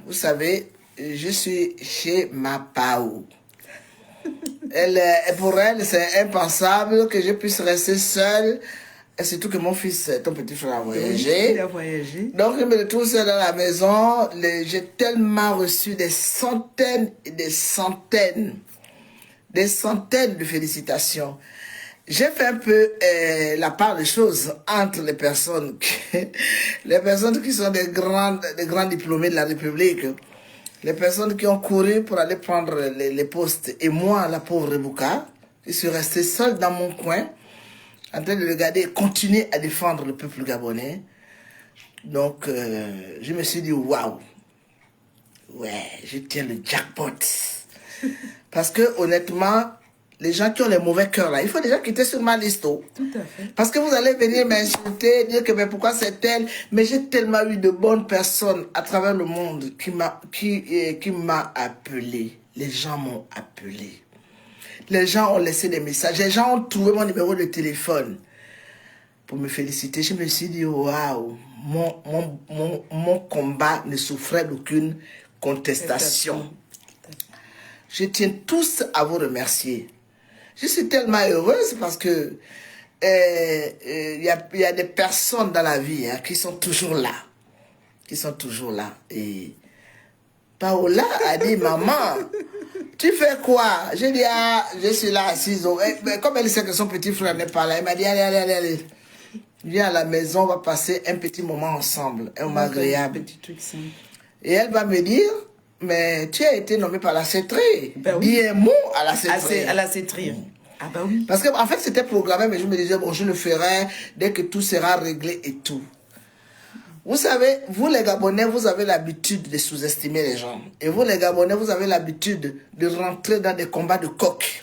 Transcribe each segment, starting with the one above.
Vous savez, je suis chez ma Pao. Pour elle, c'est impensable que je puisse rester seule. Et surtout que mon fils, ton petit frère, a voyagé. Il a voyagé. Donc, je me retrouve seule dans la maison. J'ai tellement reçu des centaines et des centaines de félicitations. J'ai fait un peu la part des choses entre les personnes qui sont des grands diplômés de la République, les personnes qui ont couru pour aller prendre les postes, et moi, la pauvre Rebouka, je suis restée seule dans mon coin, en train de regarder et continuer à défendre le peuple gabonais. Donc, je me suis dit, waouh, ouais, je tiens le jackpot. Parce que, honnêtement, les gens qui ont les mauvais cœurs là, il faut déjà quitter sur ma liste. Tout à fait. Parce que vous allez venir m'insulter, dire que mais pourquoi c'est elle. Mais j'ai tellement eu de bonnes personnes à travers le monde qui m'a appelé. Les gens m'ont appelé. Les gens ont laissé des messages. Les gens ont trouvé mon numéro de téléphone pour me féliciter. Je me suis dit, waouh, mon combat ne souffrait d'aucune contestation. Je tiens tous à vous remercier. Je suis tellement heureuse parce que y a des personnes dans la vie qui sont toujours là. Qui sont toujours là. Et Paola a dit, maman, tu fais quoi? J'ai dit, ah, je suis là assise. Mais comme elle sait que son petit frère n'est pas là, elle m'a dit, allez. Viens à la maison, on va passer un petit moment ensemble. Un moment agréable. Petit truc simple. Et elle va me dire, mais tu as été nommé par la CETRI. Ben oui. Dis un mot à la CETRI. À la CETRI. Ah bah oui. Parce qu'en fait, c'était programmé, mais je me disais, bon, je le ferai dès que tout sera réglé et tout. Vous savez, vous les Gabonais, vous avez l'habitude de sous-estimer les gens. Et vous les Gabonais, vous avez l'habitude de rentrer dans des combats de coq.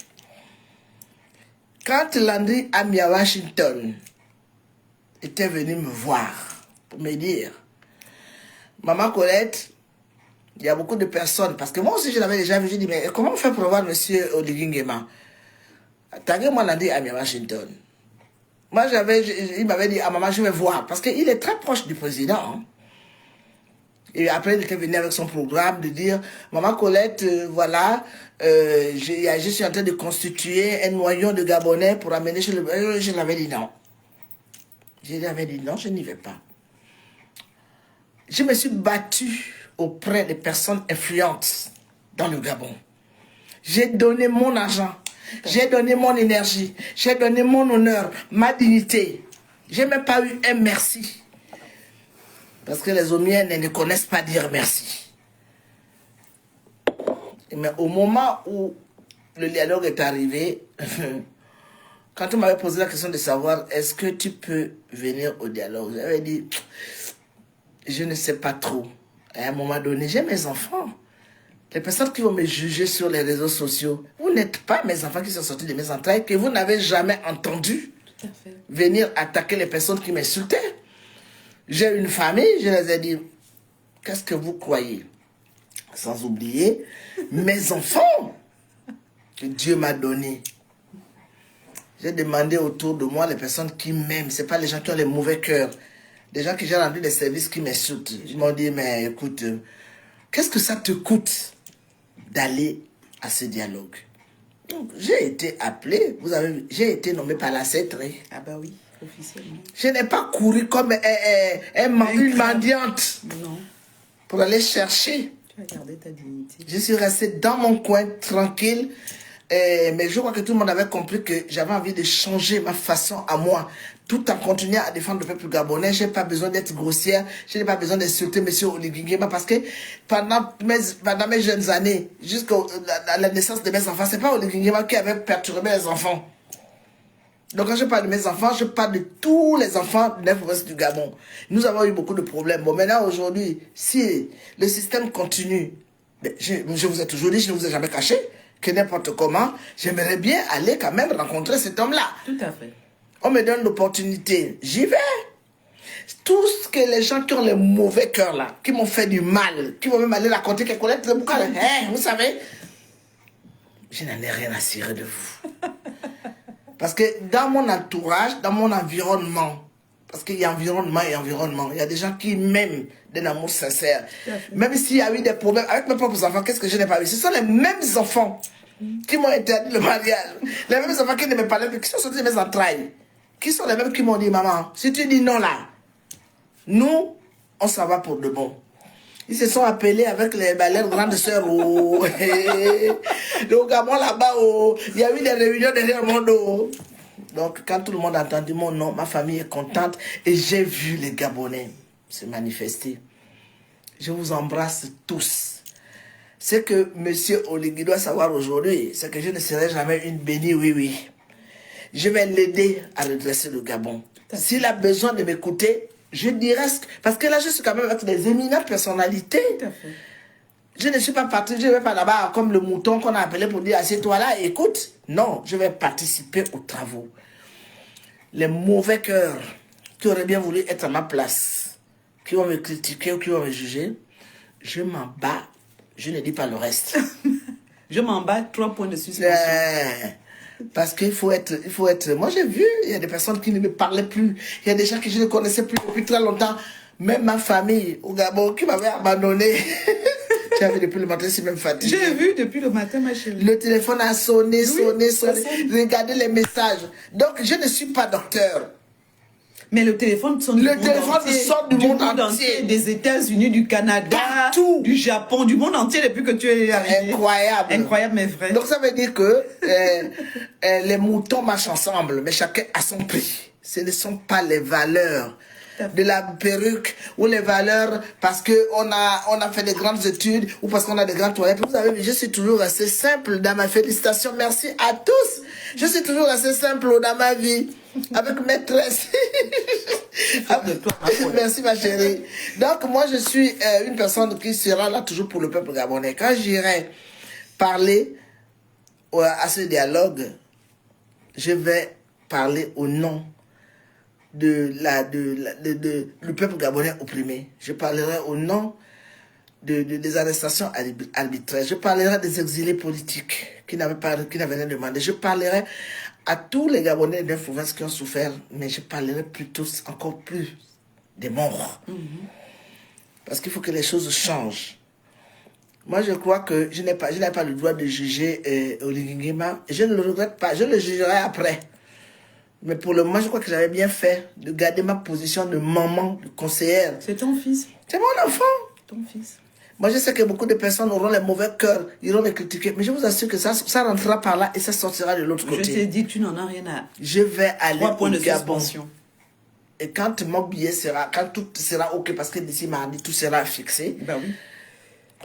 Quand Landry Amia Washington était venu me voir pour me dire, Maman Colette, il y a beaucoup de personnes, parce que moi aussi je l'avais déjà vu, j'ai dit, mais comment on fait pour voir M. Oligingema? Taguez-moi Landry Amia Washington. Moi, il m'avait dit, ah maman, je vais voir. Parce qu'il est très proche du président. Hein. Et après, il était venu avec son programme de dire, maman Colette, voilà, je suis en train de constituer un noyau de Gabonais pour amener chez le... Je l'avais dit non. Je lui avais dit non, je n'y vais pas. Je me suis battue auprès des personnes influentes dans le Gabon. J'ai donné mon argent. J'ai donné mon énergie, j'ai donné mon honneur, ma dignité. J'ai même pas eu un merci. Parce que les Omiennes ne connaissent pas dire merci. Mais au moment où le dialogue est arrivé, quand on m'avait posé la question de savoir est-ce que tu peux venir au dialogue, j'avais dit, je ne sais pas trop. À un moment donné, j'ai mes enfants. Les personnes qui vont me juger sur les réseaux sociaux, vous n'êtes pas mes enfants qui sont sortis de mes entrailles, que vous n'avez jamais entendu venir attaquer les personnes qui m'insultaient. J'ai une famille, je les ai dit, qu'est-ce que vous croyez? Sans oublier mes enfants que Dieu m'a donnés. J'ai demandé autour de moi les personnes qui m'aiment, ce n'est pas les gens qui ont les mauvais cœurs, des gens qui j'ai rendu des services qui m'insultent. Ils m'ont dit, mais écoute, qu'est-ce que ça te coûte d'aller à ce dialogue? Donc, j'ai été appelé, j'ai été nommé par la CETRI. Ah bah oui, officiellement. Je n'ai pas couru comme une mendiante pour aller chercher. Tu as gardé ta dignité. Je suis resté dans mon coin, tranquille. Mais je crois que tout le monde avait compris que j'avais envie de changer ma façon à moi, tout en continuant à défendre le peuple gabonais. Je n'ai pas besoin d'être grossière, je n'ai pas besoin d'insulter M. Oligingema parce que pendant mes jeunes années, jusqu'à la naissance de mes enfants, ce n'est pas Oligingema qui avait perturbé les enfants. Donc quand je parle de mes enfants, je parle de tous les enfants de la province du Gabon. Nous avons eu beaucoup de problèmes. Bon, maintenant, aujourd'hui, si le système continue, je vous ai toujours dit, je ne vous ai jamais caché, que n'importe comment, j'aimerais bien aller quand même rencontrer cet homme-là. Tout à fait. On me donne l'opportunité, j'y vais. Tout ce que les gens qui ont les mauvais cœurs là, qui m'ont fait du mal, qui vont même aller raconter quelque chose, vous savez, je n'en ai rien à cirer de vous. Parce que dans mon entourage, dans mon environnement Parce qu'il y a environnement et environnement. Il y a des gens qui m'aiment d'un amour sincère. Même s'il y a eu des problèmes avec mes propres enfants, qu'est-ce que je n'ai pas vu? Ce sont les mêmes enfants qui m'ont interdit le mariage. Les mêmes enfants qui ne me parlaient plus, qui sont sortis de mes entrailles. Qui sont les mêmes qui m'ont dit, maman, si tu dis non là, nous, on s'en va pour de bon. Ils se sont appelés avec leurs grandes sœurs. Oh. Le Gabon là-bas, oh. Il y a eu des réunions derrière mon dos. Donc, quand tout le monde a entendu mon nom, ma famille est contente et j'ai vu les Gabonais se manifester. Je vous embrasse tous. Ce que M. Oligui doit savoir aujourd'hui, c'est que je ne serai jamais une bénie, oui. Je vais l'aider à redresser le Gabon. S'il a besoin de m'écouter, je dirais... Parce que là, je suis quand même avec des éminentes personnalités. Tout à fait. Je ne suis pas parti, je ne vais pas là-bas comme le mouton qu'on a appelé pour dire, assieds-toi là, écoute. Non, je vais participer aux travaux. Les mauvais cœurs qui auraient bien voulu être à ma place, qui vont me critiquer ou qui vont me juger, je m'en bats, je ne dis pas le reste. Je m'en bats, 3 points de suspension. Parce qu'il faut être... Moi, j'ai vu, il y a des personnes qui ne me parlaient plus. Il y a des gens que je ne connaissais plus depuis très longtemps. Même ma famille au Gabon qui m'avait abandonné. J'avais depuis le matin, c'est même fatigué. J'ai vu depuis le matin, ma chérie. Le téléphone a sonné, sonné. sonne. Regardez les messages. Donc, je ne suis pas docteur. Mais le téléphone sonne du monde entier. Des États-Unis, du Canada, partout. Du Japon, du monde entier depuis que tu es arrivé. Incroyable. Incroyable, mais vrai. Donc, ça veut dire que les moutons marchent ensemble, mais chacun a son prix. Ce ne sont pas les valeurs de la perruque ou les valeurs parce qu'on a fait des grandes études ou parce qu'on a des grandes toilettes. Vous savez, je suis toujours assez simple dans ma félicitation. Merci à tous. Je suis toujours assez simple dans ma vie. Avec maîtresse. Merci ma chérie. Donc moi je suis une personne qui sera là toujours pour le peuple gabonais. Quand j'irai parler à ce dialogue, je vais parler au nom du peuple gabonais opprimé. Je parlerai au nom des arrestations arbitraires. Je parlerai des exilés politiques qui n'avaient rien demandé. Je parlerai à tous les Gabonais de province qui ont souffert, mais je parlerai plutôt encore plus des morts. Parce qu'il faut que les choses changent. Moi, je crois que je n'ai pas le droit de juger Oligui Nguema. Je ne le regrette pas. Je le jugerai après. Mais pour le moment, je crois que j'avais bien fait de garder ma position de maman, de conseillère. C'est ton fils. C'est mon enfant. Ton fils. Moi, je sais que beaucoup de personnes auront les mauvais cœurs, ils iront me critiquer. Mais je vous assure que ça rentrera par là et ça sortira de l'autre côté. Je t'ai dit, tu n'en as rien à... Je vais aller au Gabon. Et quand mon billet sera, quand tout sera OK, parce que d'ici mardi, tout sera fixé. Ben oui.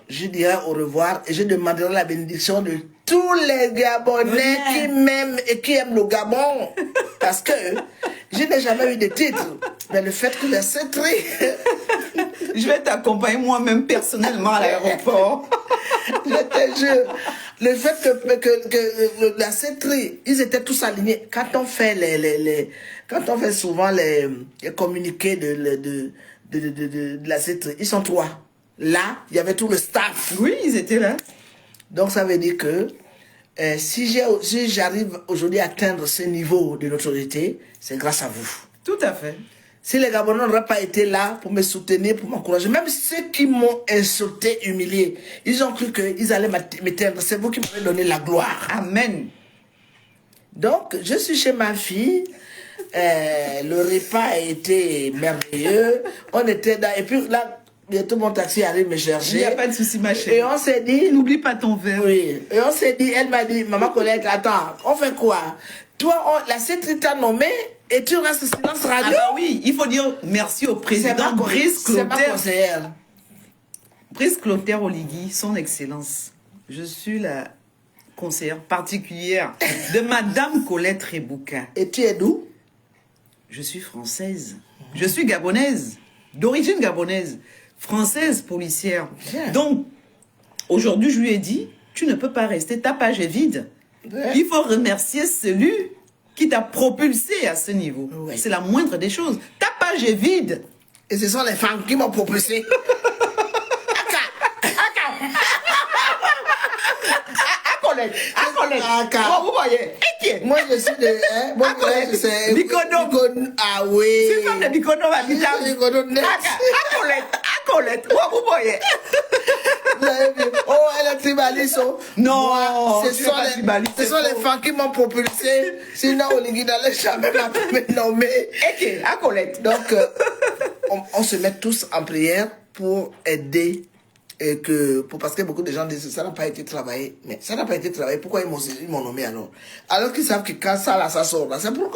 Je dirai au revoir et je demanderai la bénédiction de tous les Gabonais qui m'aiment et qui aiment le Gabon. Parce que je n'ai jamais eu de titre. Mais le fait que la cétrie... Je vais t'accompagner moi-même personnellement à l'aéroport. Je te jure. Le fait que la cétrie, ils étaient tous alignés. Quand on fait quand on fait souvent les communiqués de la cétrie, ils sont 3. Là, il y avait tout le staff. Oui, ils étaient là. Donc, ça veut dire que si j'arrive aujourd'hui à atteindre ce niveau de notoriété, c'est grâce à vous. Tout à fait. Si les Gabonais n'auraient pas été là pour me soutenir, pour m'encourager, même ceux qui m'ont insulté, humilié, ils ont cru qu'ils allaient m'éteindre. C'est vous qui m'avez donné la gloire. Amen. Donc, je suis chez ma fille. Le repas a été merveilleux. On était dans... Et puis là... Bientôt mon taxi arrive me chercher. Il n'y a pas de souci, ma chérie. Et on s'est dit... N'oublie pas ton verre. Oui. Et on s'est dit, elle m'a dit, maman Colette, attends, on fait quoi? Toi, la cétrie t'a nommé et tu restes silence radio? Ah bah oui, il faut dire merci au président Brice Clotaire. Brice Clotaire Oligui, son excellence. Je suis la conseillère particulière de Madame Colette Rebouka. Et tu es d'où? Je suis française. Je suis gabonaise. D'origine gabonaise. Française policière. Bien. Donc, aujourd'hui, je lui ai dit, tu ne peux pas rester, ta page est vide. Bien. Il faut remercier celui qui t'a propulsé à ce niveau. Oui. C'est la moindre des choses. Ta page est vide. Et ce sont les femmes qui m'ont propulsé. Vous voyez. Moi, je suis de... Moi, je sais... Bicono. Ah oui. C'est ça, de Bicono, ma petite. Bicono net. Accolette. Vous voyez. Oh, elle est tribaliste. Non, ce sont les femmes qui m'ont propulsé. Sinon, Oligui n'allait jamais me nommer. Ok, accolette. Donc, on se met tous en prière pour aider. Et parce que beaucoup de gens disent que ça n'a pas été travaillé. Mais ça n'a pas été travaillé. Pourquoi ils m'ont nommé alors? Alors qu'ils savent que quand ça sort, là, c'est pour...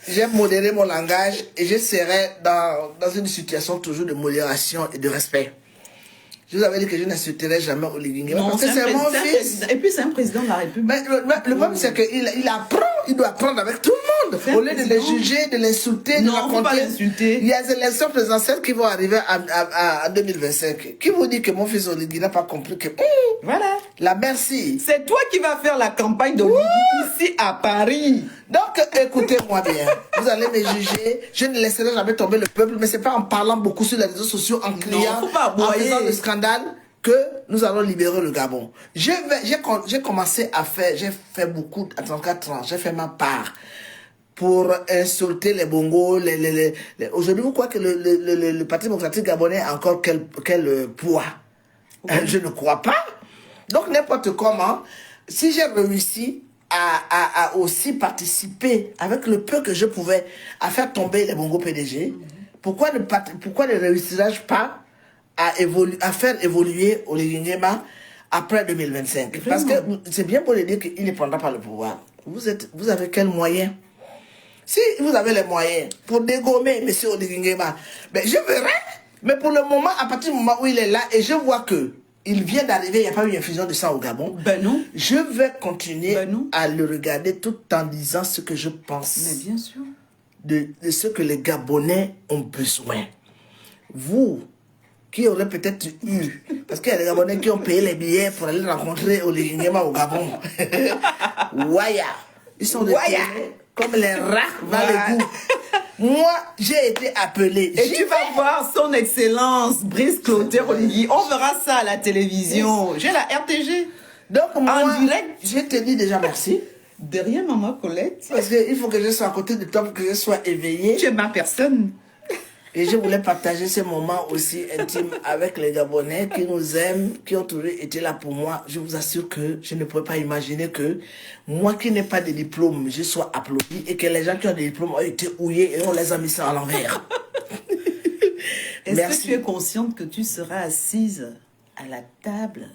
J'ai modéré mon langage et je serai dans une situation toujours de modération et de respect. Je vous avais dit que je n'insulterai jamais Oligui Nguema parce que c'est mon fils. Et puis c'est un président de la République. Mais le problème c'est qu'il apprend, il doit apprendre avec tout le monde. Au lieu de le juger, de l'insulter, de raconter. Il y a des élections présidentielles qui vont arriver en 2025. Qui vous dit que mon fils Oligui n'a pas compris que... Voilà. La merci. C'est toi qui vas faire la campagne d'Oligui ici à Paris. Donc, écoutez-moi bien. Vous allez me juger. Je ne laisserai jamais tomber le peuple, mais c'est pas en parlant beaucoup sur les réseaux sociaux, en criant, en faisant le scandale, que nous allons libérer le Gabon. J'ai commencé à faire, j'ai fait beaucoup, à 34 ans, j'ai fait ma part pour insulter les bongos. Aujourd'hui, vous croyez que le Parti démocratique gabonais a encore quel poids? Je ne crois pas. Donc, n'importe comment, si j'ai réussi à aussi participer avec le peu que je pouvais à faire tomber les bongos PDG, pourquoi ne réussirais-je pas à faire évoluer Oligui Nguema après 2025? Parce que c'est bien pour le dire qu'il ne prendra pas le pouvoir. Vous avez quel moyen? Si vous avez les moyens pour dégommer M. Oligui Nguema, ben je verrai. Mais pour le moment, à partir du moment où il est là, et je vois que il vient d'arriver, il n'y a pas eu une infusion de sang au Gabon. Ben non. Je vais continuer à le regarder tout en disant ce que je pense. Mais bien sûr. De ce que les Gabonais ont besoin. Vous, qui aurez peut-être eu, parce qu'il y a des Gabonais qui ont payé les billets pour aller rencontrer Oligui Nguema au Gabon. Waya. Ils sont des comme les rats dans le goût. Moi, j'ai été appelé. Et tu vas voir son excellence, Brice Clotaire Oligui. On verra ça à la télévision. J'ai la RTG. Donc, moi, en direct. Je te dis déjà merci. Derrière maman Colette. Parce qu'il faut que je sois à côté de toi pour que je sois éveillé. Tu es ma personne. Et je voulais partager ce moment aussi intime avec les Gabonais qui nous aiment, qui ont toujours été là pour moi. Je vous assure que je ne pouvais pas imaginer que moi qui n'ai pas de diplôme, je sois applaudi et que les gens qui ont des diplômes ont été houillés et on les a mis ça à l'envers. Est-ce que tu es consciente que tu seras assise à la table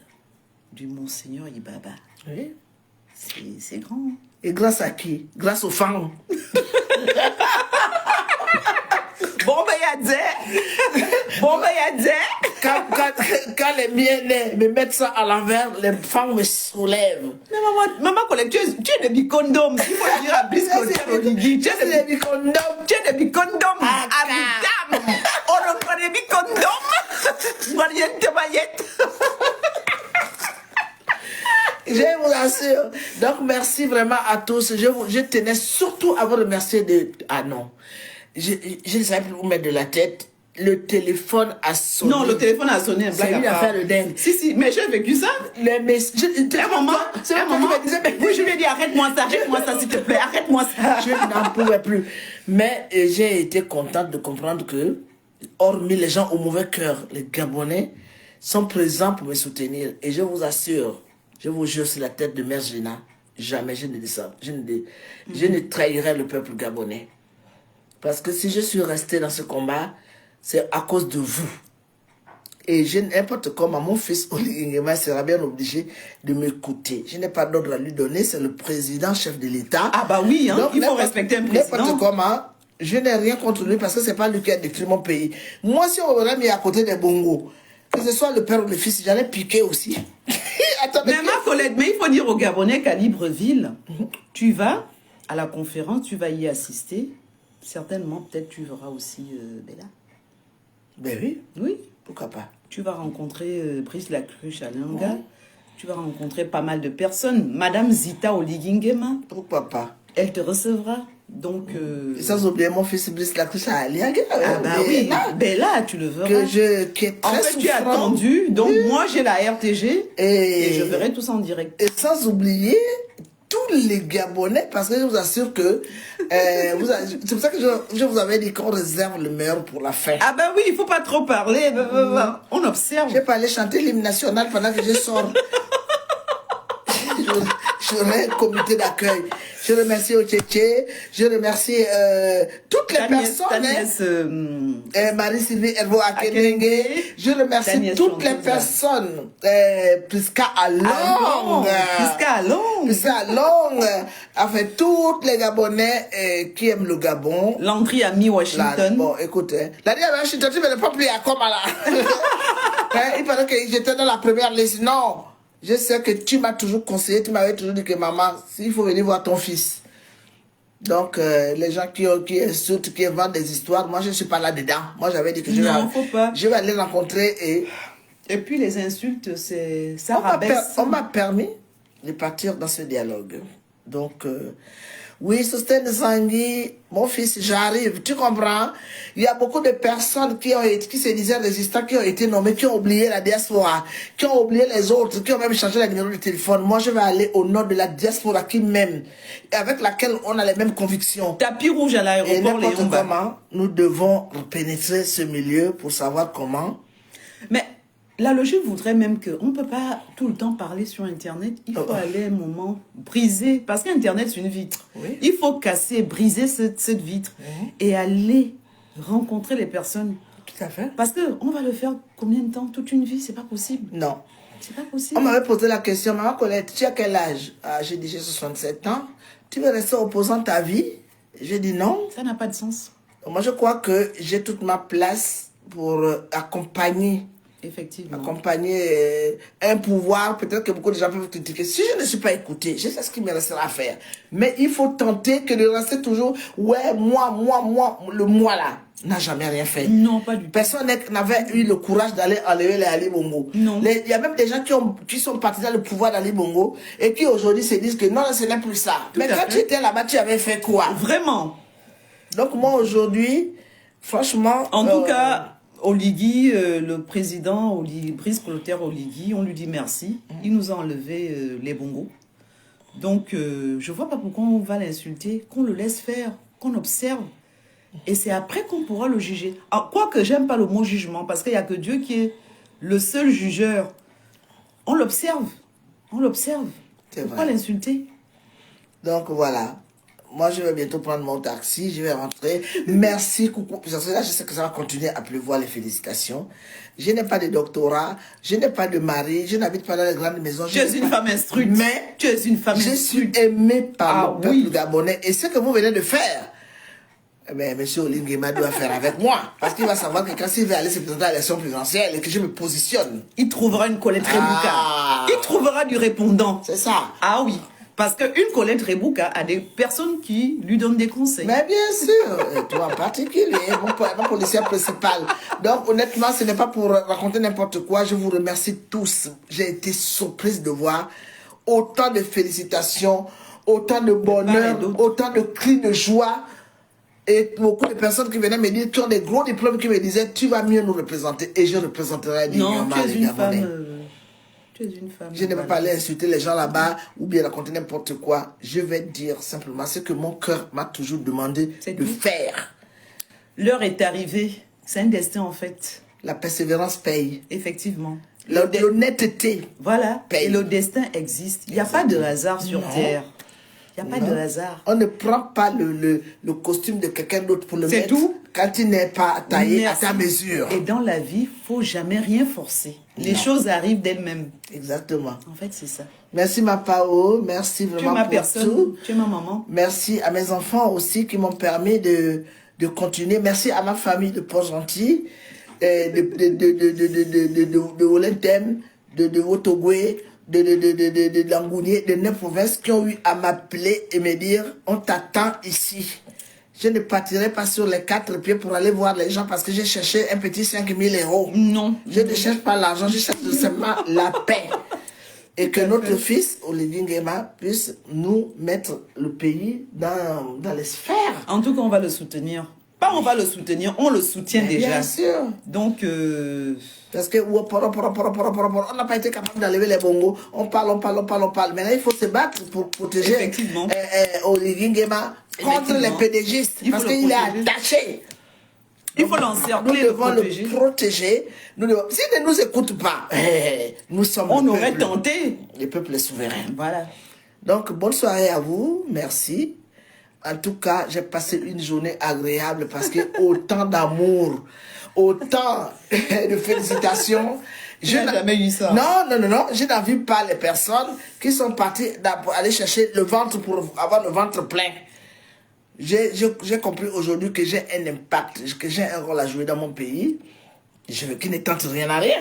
du Monseigneur Ibaba? Oui. C'est grand. Et grâce à qui? Grâce aux femmes. Bon, ben, Quand les miens me mettent ça à l'envers, les femmes me soulèvent. Mais maman Colette, tu es de Bicondom. Il faut le dire à Brice Clotaire Oligui. Tu es de Bicondom. Tu es de Bicondom. Abidam. On reprend des Bicondom. Mariette de Mayette. Je vous assure. Donc, merci vraiment à tous. Je tenais surtout à vous remercier de... Ah non. Je ne savais plus où mettre de la tête. Le téléphone a sonné. Non, le téléphone a sonné. C'est une affaire de dingue. Si, mais j'ai vécu ça. Un moment, oui, je lui ai dit arrête-moi ça, s'il te plaît, arrête-moi ça. Je n'en pouvais plus. Mais j'ai été contente de comprendre que, hormis les gens au mauvais cœur, les Gabonais sont présents pour me soutenir. Et je vous assure, je vous jure sur la tête de Mère Gina, jamais je ne dis ça. Je ne trahirai le peuple gabonais. Parce que si je suis resté dans ce combat, c'est à cause de vous. Et n'importe comment, mon fils Oligui Nguema sera bien obligé de m'écouter. Je n'ai pas d'ordre à lui donner, c'est le président, chef de l'État. Ah bah oui, hein. Donc, il faut respecter un président. N'importe comment, je n'ai rien contre lui parce que c'est pas lui qui a détruit mon pays. Moi, si on m'aurait mis à côté des bongos, que ce soit le père ou le fils, j'allais piquer aussi. Attendez, mais ma Colette, mais il faut dire aux Gabonais qu'à Libreville, tu vas à la conférence, tu vas y assister. Certainement, peut-être tu verras aussi Bella. Ben oui. Oui. Pourquoi pas? Tu vas rencontrer Brice Lacruche à Langa. Tu vas rencontrer pas mal de personnes. Madame Zita Oligui Nguema. Pourquoi pas? Elle te recevra. Donc, Et sans oublier mon fils Brice Lacouche à Aliaga. Ah bah oui, là, tu le verras. Qui est très en fait, tu as attendu, donc moi j'ai la RTG et je verrai tout ça en direct. Et sans oublier tous les Gabonais, parce que je vous assure que c'est pour ça que je vous avais dit qu'on réserve le meilleur pour la fin. Ah bah oui, il faut pas trop parler, on observe. Je vais pas aller chanter l'hymne national pendant que je sors. J'aurai un comité d'accueil. Je remercie Ocheche, je remercie toutes les personnes. Marie-Sylvie Hervo Akenenge. Je remercie toutes les personnes. Prisca Along. Prisca Along. Enfin, toutes les Gabonais qui aiment le Gabon. L'entrée à mi-Washington. Bon, écoute, la dernière Washington, tu ne m'as pas pris à Coma là. Il paraît que j'étais dans la première liste. Non. Je sais que tu m'as toujours conseillé, tu m'avais toujours dit que maman, il faut venir voir ton fils. Donc, les gens qui insultent, qui inventent des histoires, moi je ne suis pas là-dedans. Moi j'avais dit que je vais aller rencontrer et puis les insultes, ça rabaisse. On m'a permis de partir dans ce dialogue. Donc, oui, Sostène Zangui, mon fils, j'arrive, tu comprends? Il y a beaucoup de personnes qui se disaient résistants, qui ont été nommés, qui ont oublié la diaspora, qui ont oublié les autres, qui ont même changé la numéro de téléphone. Moi, je vais aller au nom de la diaspora qui m'aime, et avec laquelle on a les mêmes convictions. Tapis rouge à l'aéroport, et n'importe comment, nous devons pénétrer ce milieu pour savoir comment. Mais la logique voudrait même qu'on ne peut pas tout le temps parler sur Internet. Il faut aller un moment briser. Parce qu'Internet, c'est une vitre. Oui. Il faut casser, briser cette vitre et aller rencontrer les personnes. Tout à fait. Parce qu'on va le faire combien de temps? Toute une vie? C'est pas possible. Non. C'est pas possible. On m'avait posé la question, maman Colette, tu as quel âge? J'ai dit, j'ai 67 ans. Tu veux rester opposant ta vie? J'ai dit non. Ça n'a pas de sens. Moi, je crois que j'ai toute ma place pour accompagner. Effectivement. Accompagner un pouvoir, peut-être que beaucoup de gens peuvent critiquer. Si je ne suis pas écouté, je sais ce qu'il me restera à faire. Mais il faut tenter que de rester toujours, ouais, moi, le moi là, n'a jamais rien fait. Non, pas du tout. Personne n'avait eu le courage d'aller enlever les Ali Bongo. Non. Il y a même des gens qui sont partis dans le pouvoir d'Ali Bongo et qui aujourd'hui se disent que non, ce n'est plus ça. Tout mais quand tu étais là-bas, tu avais fait quoi? Vraiment. Donc moi aujourd'hui, franchement... En tout cas... Oligui, le président Brice Clotaire Oligui, on lui dit merci. Il nous a enlevé les bongos. Donc, je ne vois pas pourquoi on va l'insulter, qu'on le laisse faire, qu'on observe. Et c'est après qu'on pourra le juger. Quoique, j'aime pas le mot jugement, parce qu'il n'y a que Dieu qui est le seul jugeur. On l'observe. On l'observe. Pourquoi l'insulter? Donc, voilà. Moi, je vais bientôt prendre mon taxi, je vais rentrer. Merci, coucou. Parce que là, je sais que ça va continuer à pleuvoir les félicitations. Je n'ai pas de doctorat, je n'ai pas de mari, je n'habite pas dans les grandes maisons. Tu es une femme instruite. Mais tu es une femme je suis aimée par le peuple gabonais. Et ce que vous venez de faire, eh bien, M. Olinguema doit faire avec moi. Parce qu'il va savoir que quand il va aller se présenter à l'élection présidentielle et que je me positionne, il trouvera une Colette Rebouka. Il trouvera du répondant. C'est ça. Ah oui. Parce qu'une Colette Rebouka a des personnes qui lui donnent des conseils. Mais bien sûr, et toi en particulier, mon policier principal. Donc honnêtement, ce n'est pas pour raconter n'importe quoi. Je vous remercie tous. J'ai été surprise de voir autant de félicitations, autant de bonheur, autant de cris de joie. Et beaucoup de personnes qui venaient me dire, qui ont des gros diplômes, qui me disaient, tu vas mieux nous représenter. Et je représenterai dignement les Gabonais. Une femme, je ne vais pas aller insulter les gens là-bas ou bien raconter n'importe quoi. Je vais dire simplement ce que mon cœur m'a toujours demandé de faire. L'heure est arrivée. C'est un destin en fait. La persévérance paye. Effectivement. L'honnêteté. Voilà. Paye. Et le destin existe. Il n'y a pas de hasard sur Terre. Il n'y a pas de hasard. On ne prend pas le costume de quelqu'un d'autre pour le mettre. C'est tout. Quand il n'est pas taillé à ta mesure. Et dans la vie, il ne faut jamais rien forcer. Les choses arrivent d'elles-mêmes. Exactement. En fait, c'est ça. Merci ma Pao. Merci vraiment pour tout. Tu es ma maman. Merci à mes enfants aussi qui m'ont permis de continuer. Merci à ma famille de Port-Gentil, de Olentem, de Otogwe, de Langounier, de 9 provinces qui ont eu à m'appeler et me dire on t'attend ici. Je ne partirai pas sur les 4 pieds pour aller voir les gens parce que j'ai cherché un petit 5 000 €. Non. Je ne cherche pas l'argent, je cherche simplement la paix. Et que notre fils, Olivier Nguema, puisse nous mettre le pays dans les sphères. En tout cas, on va le soutenir. Pas on va le soutenir, on le soutient déjà. Bien sûr. Donc... Parce que on n'a pas été capable d'enlever les bongos. On parle. Maintenant, il faut se battre pour protéger Olivier Nguema contre les pédégistes. Parce qu'il est attaché. Il faut l'encercler, le protéger. Le protéger. S'il ne nous écoute pas, nous sommes on aurait tenté. Le peuple est souverain. Voilà. Donc, bonne soirée à vous. Merci. En tout cas, j'ai passé une journée agréable parce que autant d'amour, autant de félicitations. Je n'ai jamais eu ça. Non. Je n'ai vu pas les personnes qui sont parties aller chercher le ventre pour avoir le ventre plein. J'ai compris aujourd'hui que j'ai un impact, que j'ai un rôle à jouer dans mon pays, qui ne tente rien à rien.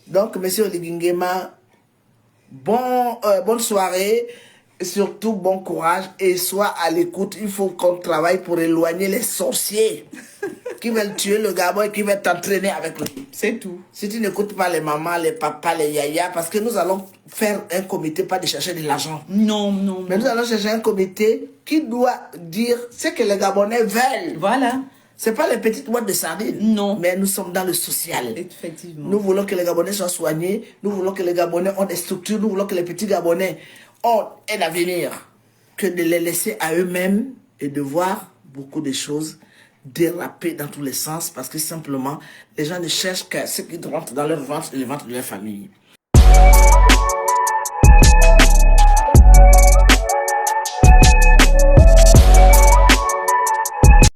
Donc, monsieur Olivier Nguema, bonne soirée, et surtout bon courage, et sois à l'écoute. Il faut qu'on travaille pour éloigner les sorciers qui veulent tuer le Gabon et qui veulent t'entraîner avec lui. C'est tout. Si tu n'écoutes pas les mamans, les papas, les yayas, parce que nous allons faire un comité, pas de chercher de l'argent. Non. Mais nous allons chercher un comité qui doit dire ce que les Gabonais veulent. Voilà. C'est pas les petites boîtes de sardines. Non. Mais nous sommes dans le social. Effectivement. Nous voulons que les Gabonais soient soignés. Nous voulons que les Gabonais ont des structures. Nous voulons que les petits Gabonais ont un avenir. Que de les laisser à eux-mêmes et de voir beaucoup de choses déraper dans tous les sens. Parce que simplement, les gens ne cherchent qu'à ce qui rentre dans leur ventre et le ventre de leur famille.